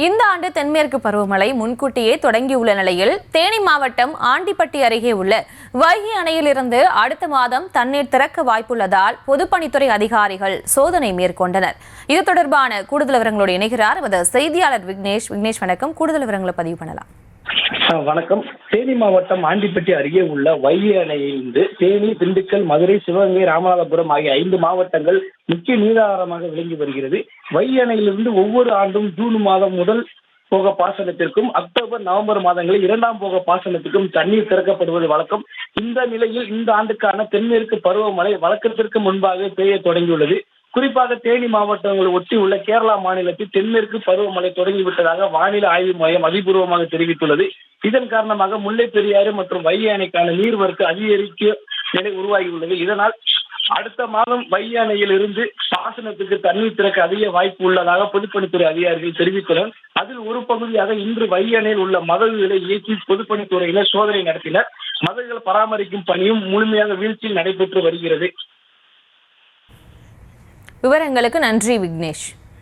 இந்த ஆண்டு தென்மேற்கு பருவமழை முன்கூட்டியே தொடங்கியுள்ள நிலையில் தேனி மாவட்டம் ஆண்டிப்பட்டி அருகே உள்ள வைகை அணையிலிருந்து அடுத்த மாதம் தண்ணீர் திறக்க வாய்ப்புள்ளதால் பொதுப்பணித்துறை அதிகாரிகள் சோதனை மேற்கொண்டனர். இது தொடர்பான கூடுதல் விவரங்களோடு இணைகிறார் செய்தியாளர் விக்னேஷ். வணக்கம். கூடுதல் விவரங்களை பதிவு பண்ணலாம். வணக்கம். தேனி மாவட்டம் ஆண்டிப்பட்டி அருகே உள்ள வைகை அணையிலிருந்து தேனி, திண்டுக்கல், மதுரை, சிவகங்கை, ராமநாதபுரம் ஆகிய 5 மாவட்டங்கள் முக்கிய நீராதாரமாக விளங்கி வருகிறது. வைகை அணையிலிருந்து ஒவ்வொரு ஆண்டும் ஜூன் மாதம் முதல் போக பாசனத்திற்கும் அக்டோபர், நவம்பர் மாதங்களில் 2ஆம் போக பாசனத்திற்கும் தண்ணீர் திறக்கப்படுவது வழக்கம். இந்த நிலையில் இந்த ஆண்டுக்கான தென்மேற்கு பருவமழை வழக்கத்திற்கு முன்பாக பெய்ய தொடங்கியுள்ளது. குறிப்பாக தேனி மாவட்டங்களை ஒட்டி உள்ள கேரளா மாநிலத்தில் தென்மேற்கு பருவமழை தொடங்கிவிட்டதாக வானிலை ஆய்வு மையம் அதிபூர்வமாக தெரிவித்துள்ளது. இதன் காரணமாக முல்லை பெரியாறு மற்றும் வைகை அணைக்கான நீர்வரத்து அதிகரிக்க நிலை உருவாகியுள்ளது. இதனால் அடுத்த மாதம் வைகை அணையில் இருந்து பாசனத்துக்கு தண்ணீர் திறக்க அதிக வாய்ப்பு உள்ளதாக பொதுப்பணித்துறை அதிகாரிகள் தெரிவித்துள்ளனர். அதில் ஒரு பகுதியாக இன்று வைகை அணையில் உள்ள மதகுகளை இயக்கி பொதுப்பணித்துறையினர் சோதனை நடத்தினர். மதகுகள் பராமரிக்கும் பணியும் முழுமையாக வீழ்ச்சியில் நடைபெற்று வருகிறது. விவரங்களுக்கு நன்றி விக்னேஷ்.